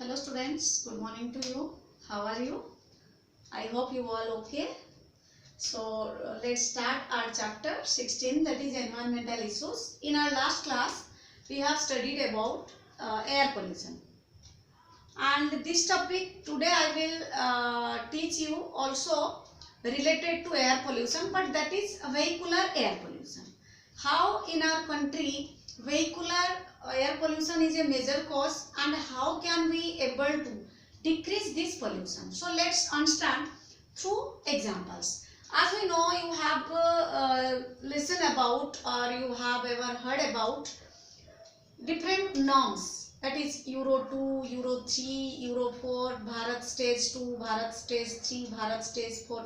Hello students, good morning to you. How are you? I hope you all okay. So let's start our chapter 16, that is environmental issues. In our last class we have studied about air pollution, and this topic today I will teach you also related to air pollution, but that is vehicular air pollution. How in our country vehicular air pollution is a major cause, and how can we able to decrease this pollution. So let's understand through examples. As we know, you have listened about or you have ever heard about different norms, that is Euro 2, Euro 3, Euro 4, Bharat Stage 2, Bharat Stage 3, Bharat Stage 4.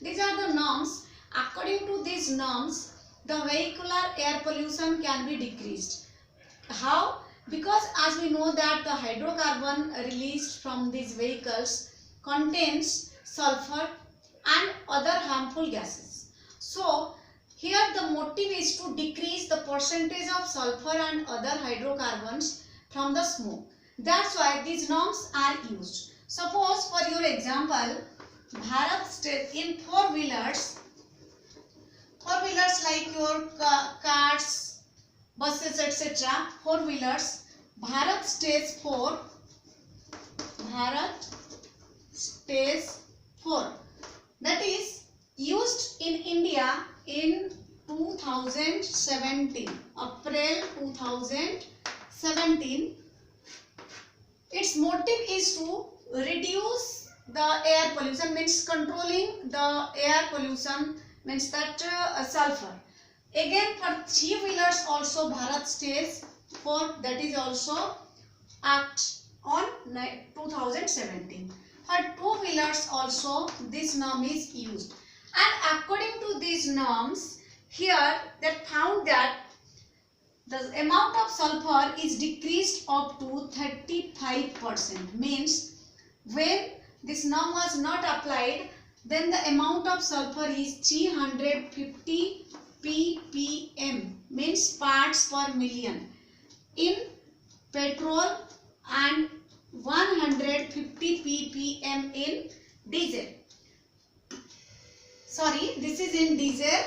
These are the norms. According to these norms, the vehicular air pollution can be decreased. How? Because as we know that the hydrocarbon released from these vehicles contains sulfur and other harmful gases. So here the motive is to decrease the percentage of sulfur and other hydrocarbons from the smoke. That's why these norms are used. Suppose for your example, Bharat State in four-wheelers like your cars, buses, etc. Four-wheelers, Bharat Stage 4, that is used in India in 2017, April 2017. Its motive is to reduce the air pollution, means controlling the air pollution, means that sulfur. Again for three-wheelers also Bharat Stage 4, that is also act on 2017. For two-wheelers also this norm is used, and according to these norms here they found that the amount of sulfur is decreased up to 35%. Means when this norm was not applied, then the amount of sulfur is 350 ppm, means parts per million in petrol, and 150 ppm in diesel. Sorry, this is in diesel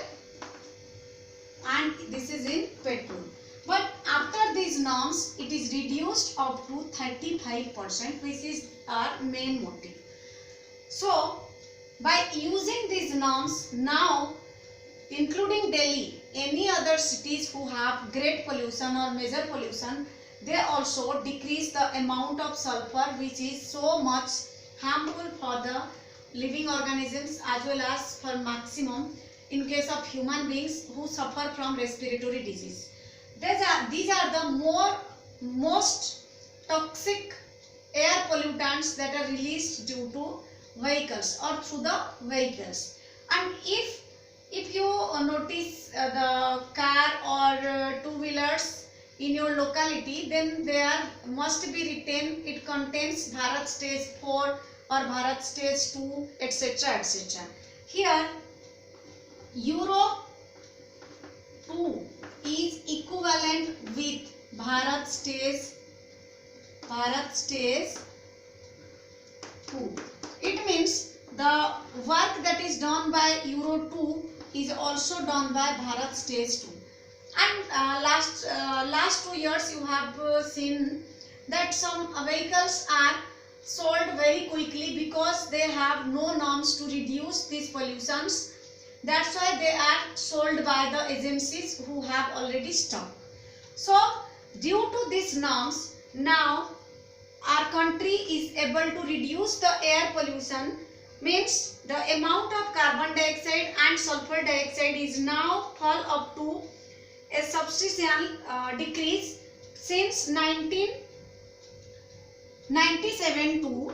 and this is in petrol. But after these norms, it is reduced up to 35%, which is our main motive. So by using these norms now, including Delhi, any other cities who have great pollution or major pollution, they also decrease the amount of sulfur which is so much harmful for the living organisms as well as for maximum in case of human beings who suffer from respiratory disease. These are the most toxic air pollutants that are released due to vehicles or through the vehicles. And if you notice the car or two-wheelers in your locality, then there must be written it contains Bharat Stage 4 or Bharat Stage 2, etc. etc. Here Euro 2 is equivalent with Bharat Stage 2. It means the work that is done by Euro 2 is also done by Bharat Stage 2. And last 2 years you have seen that some vehicles are sold very quickly because they have no norms to reduce these pollutions. That's why they are sold by the agencies who have already stock. So due to these norms, now our country is able to reduce the air pollution, means the amount of carbon dioxide and sulfur dioxide is now fall up to a substantial decrease since 1997 to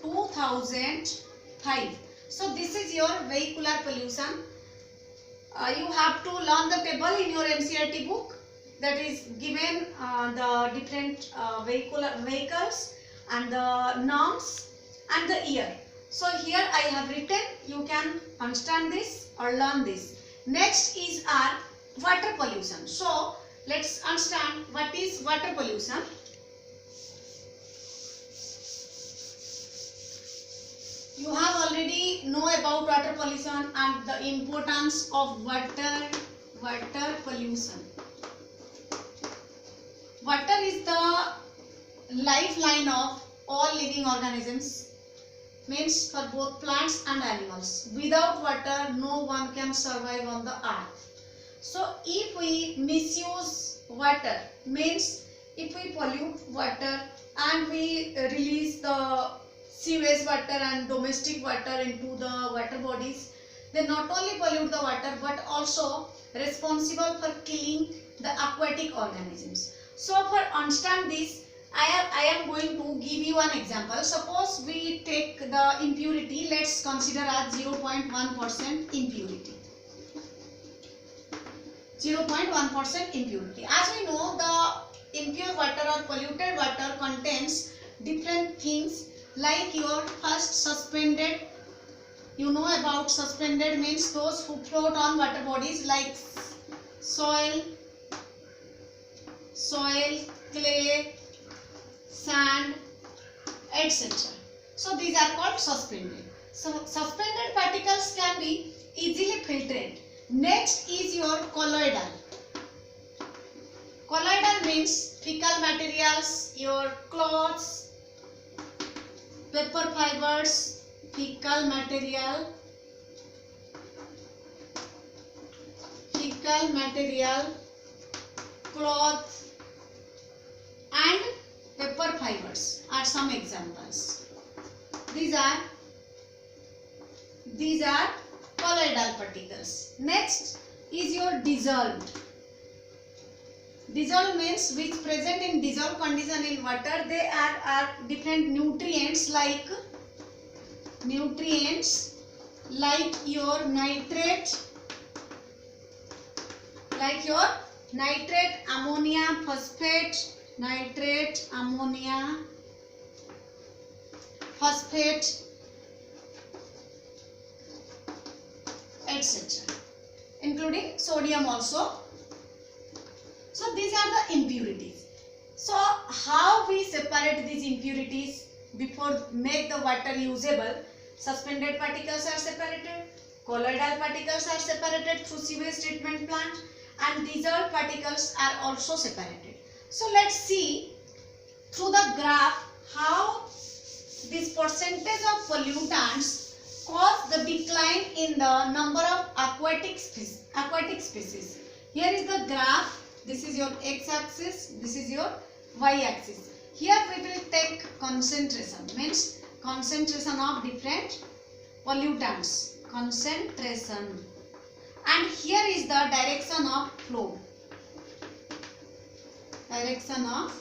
2005. So this is your vehicular pollution. You have to learn the table in your NCERT book, that is given the different vehicles and the norms and the year. So here I have written, you can understand this or learn this. Next is our water pollution. So let's understand what is water pollution. You have already know about water pollution and the importance of water pollution. Water is the lifeline of all living organisms, means for both plants and animals. Without water, no one can survive on the earth. So if we misuse water, means if we pollute water and we release the sewage water and domestic water into the water bodies, they not only pollute the water but also responsible for killing the aquatic organisms. So for understand this, I am going to give you an example. Suppose we take the impurity, let's consider as 0.1% impurity. 0.1% impurity. As we know, the impure water or polluted water contains different things, like your first suspended. You know about suspended means those who float on water bodies like soil, clay, sand, etc. So these are called suspended. So suspended particles can be easily filtered. Next is your colloidal. Colloidal means fecal materials, your clothes, paper fibers, fecal material, cloth and paper fibers are some examples. These are colloidal particles. Next is your dissolved. Dissolved means which present in dissolved condition in water. They are different nutrients like your nitrate, ammonia, phosphate, etc. including sodium also. So these are the impurities. So how we separate these impurities before make the water usable? Suspended particles are separated, colloidal particles are separated through sewage treatment plant, and dissolved particles are also separated. So let's see through the graph how this percentage of pollutants cause the decline in the number of aquatic species. Here is the graph. This is your x-axis, this is your y-axis. Here we will take concentration, means concentration of different pollutants, concentration. And here is the direction of flow. Direction of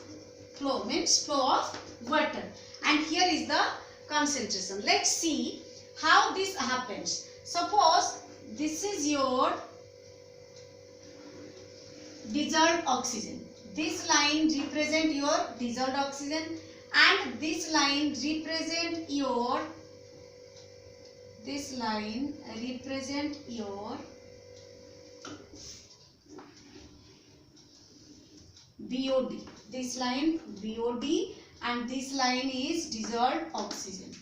flow means flow of water. And here is the concentration. Let's see how this happens. Suppose this is your dissolved oxygen. This line represent your dissolved oxygen and this line represent your BOD. This line BOD and this line is dissolved oxygen.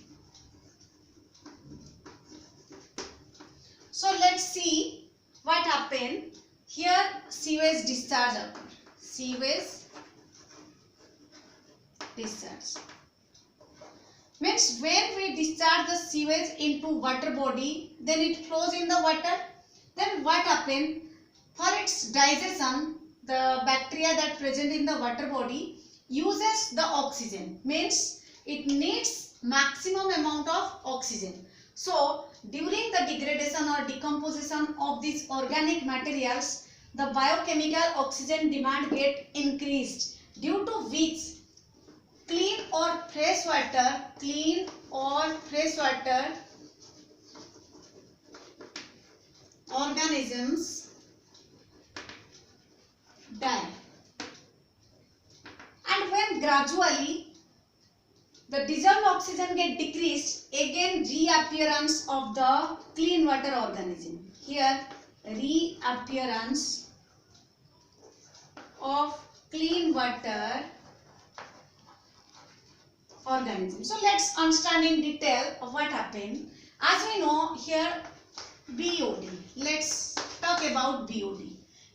So let's see what happened. Here sewage discharge occur. Means when we discharge the sewage into water body, then it flows in the water. Then what happen? For its digestion, the bacteria that present in the water body uses the oxygen. Means it needs maximum amount of oxygen. So during the degradation or decomposition of these organic materials, the biochemical oxygen demand get increased, due to which clean or fresh water organisms die. And when gradually the dissolved oxygen get decreased, again reappearance of the clean water organism. Here reappearance of clean water organism. So let's understand in detail what happened. As we know here, BOD. Let's talk about BOD.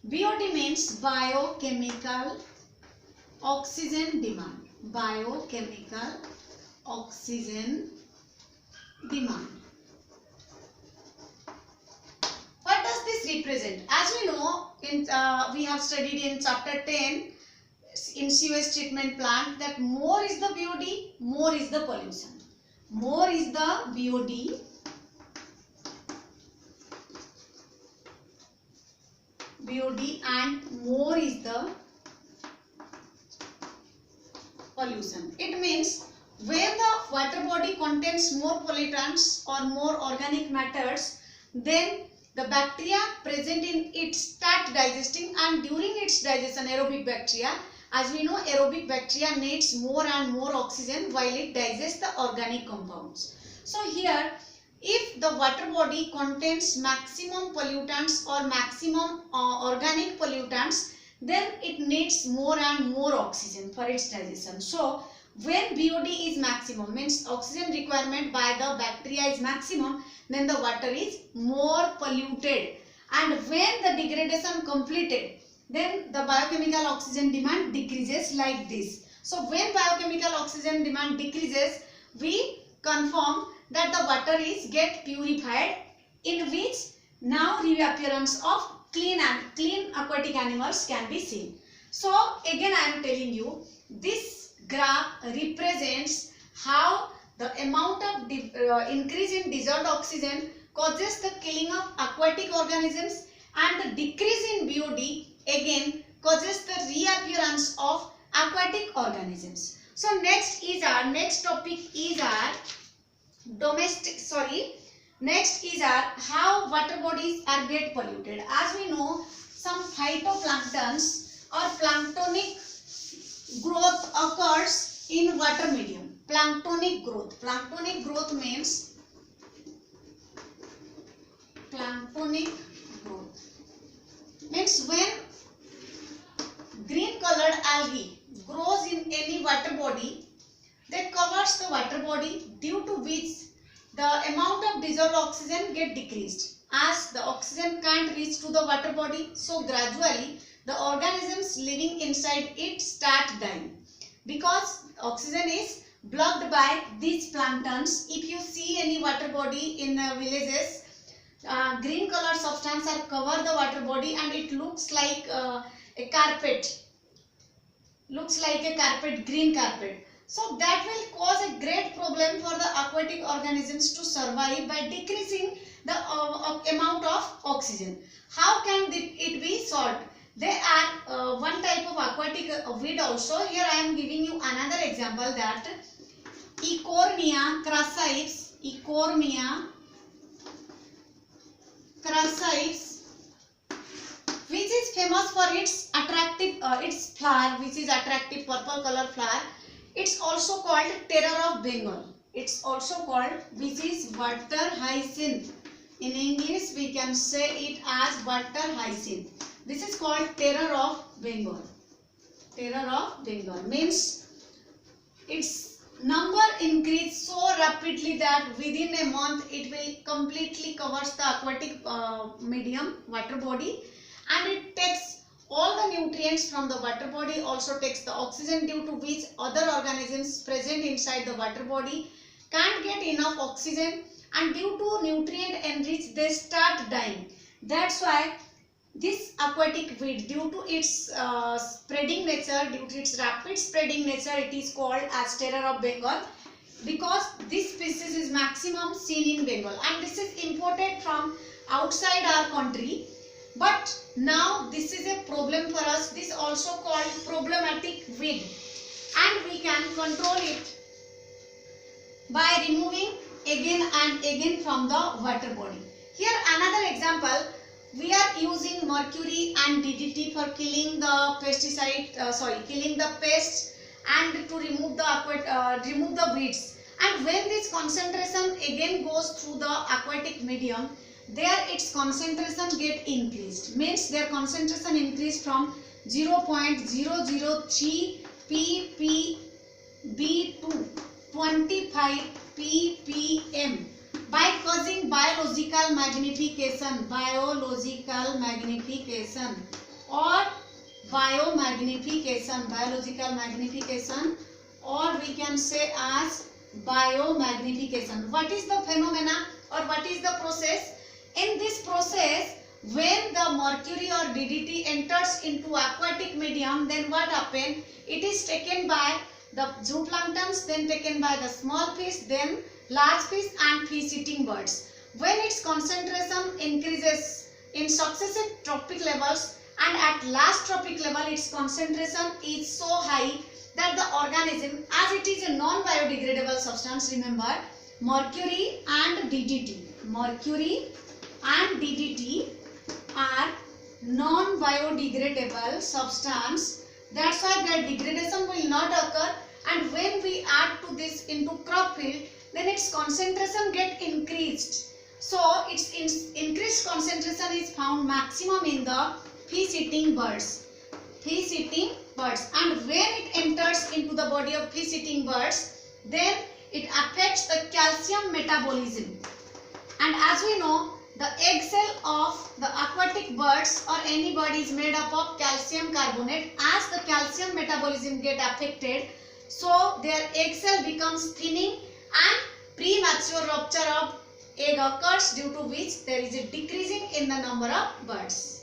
BOD means biochemical oxygen demand. Biochemical oxygen demand. What does this represent? As we know, we have studied in chapter 10 in sewage treatment plant that more is the BOD, more is the pollution. More is the BOD, and more is the pollution. It means when the water body contains more pollutants or more organic matters, then the bacteria present in it start digesting, and during its digestion, aerobic bacteria, as we know, aerobic bacteria needs more and more oxygen while it digests the organic compounds. So here, if the water body contains maximum pollutants or maximum organic pollutants, then it needs more and more oxygen for its digestion. So when BOD is maximum, means oxygen requirement by the bacteria is maximum, then the water is more polluted, and when the degradation completed, then the biochemical oxygen demand decreases like this. So when biochemical oxygen demand decreases, we confirm that the water is get purified, in which now reappearance of clean aquatic animals can be seen. So again I am telling you, this graph represents how the amount of increase in dissolved oxygen causes the killing of aquatic organisms, and the decrease in BOD again causes the reappearance of aquatic organisms. So next topic is our next is our how water bodies are get polluted. As we know, some phytoplanktons or planktonic growth occurs in water medium. Planktonic growth means when green colored algae grows in any water body, that covers the water body, due to which the amount of dissolved oxygen get decreased. As the oxygen can't reach to the water body, so gradually the organisms living inside it start dying, because oxygen is blocked by these planktons. If you see any water body in villages, green color substance are cover the water body, and it looks like a carpet, green carpet. So that will cause a great problem for the aquatic organisms to survive by decreasing the amount of oxygen. How can it be solved? There are one type of aquatic weed also. Here I am giving you another example, that Eichhornia crassipes, which is famous for its attractive its flower, which is attractive purple color flower. It's also called terror of Bengal. It's also called, which is water hyacinth. In English we can say it as water hyacinth. This is called terror of Bengal. Terror of Bengal means its number increase so rapidly that within a month it will completely covers the aquatic medium, water body, and it takes all the nutrients from the water body, also takes the oxygen, due to which other organisms present inside the water body can't get enough oxygen, and due to nutrient enriched they start dying. That's why this aquatic weed, due to its spreading nature, due to its rapid spreading nature, it is called as terror of Bengal, because this species is maximum seen in Bengal, and this is imported from outside our country. But now this is a problem for us. This is also called problematic weed, and we can control it by removing again and again from the water body. Here another example, we are using mercury and DDT for killing the killing the pests and to remove the weeds. And when this concentration again goes through the aquatic medium, there its concentration get increased, means their concentration increased from 0.003 ppb to 25 ppm by causing biological magnification or biological magnification, or we can say as biomagnification. What is the phenomena or what is the process? In this process, when the mercury or DDT enters into aquatic medium, then what happens? It is taken by the zooplanktons, then taken by the small fish, then large fish and fish-eating birds. When its concentration increases in successive trophic levels, and at last trophic level its concentration is so high that the organism, as it is a non-biodegradable substance, remember, mercury and DDT are non-biodegradable substance. That's why their degradation will not occur, and when we add to this into crop field, then its concentration get increased. So its increased concentration is found maximum in the fish-eating birds. And when it enters into the body of fish-eating birds, then it affects the calcium metabolism. And as we know, the egg cell of the aquatic birds or any bird is made up of calcium carbonate. As the calcium metabolism get affected, so their egg cell becomes thinning and premature rupture of egg occurs, due to which there is a decreasing in the number of birds.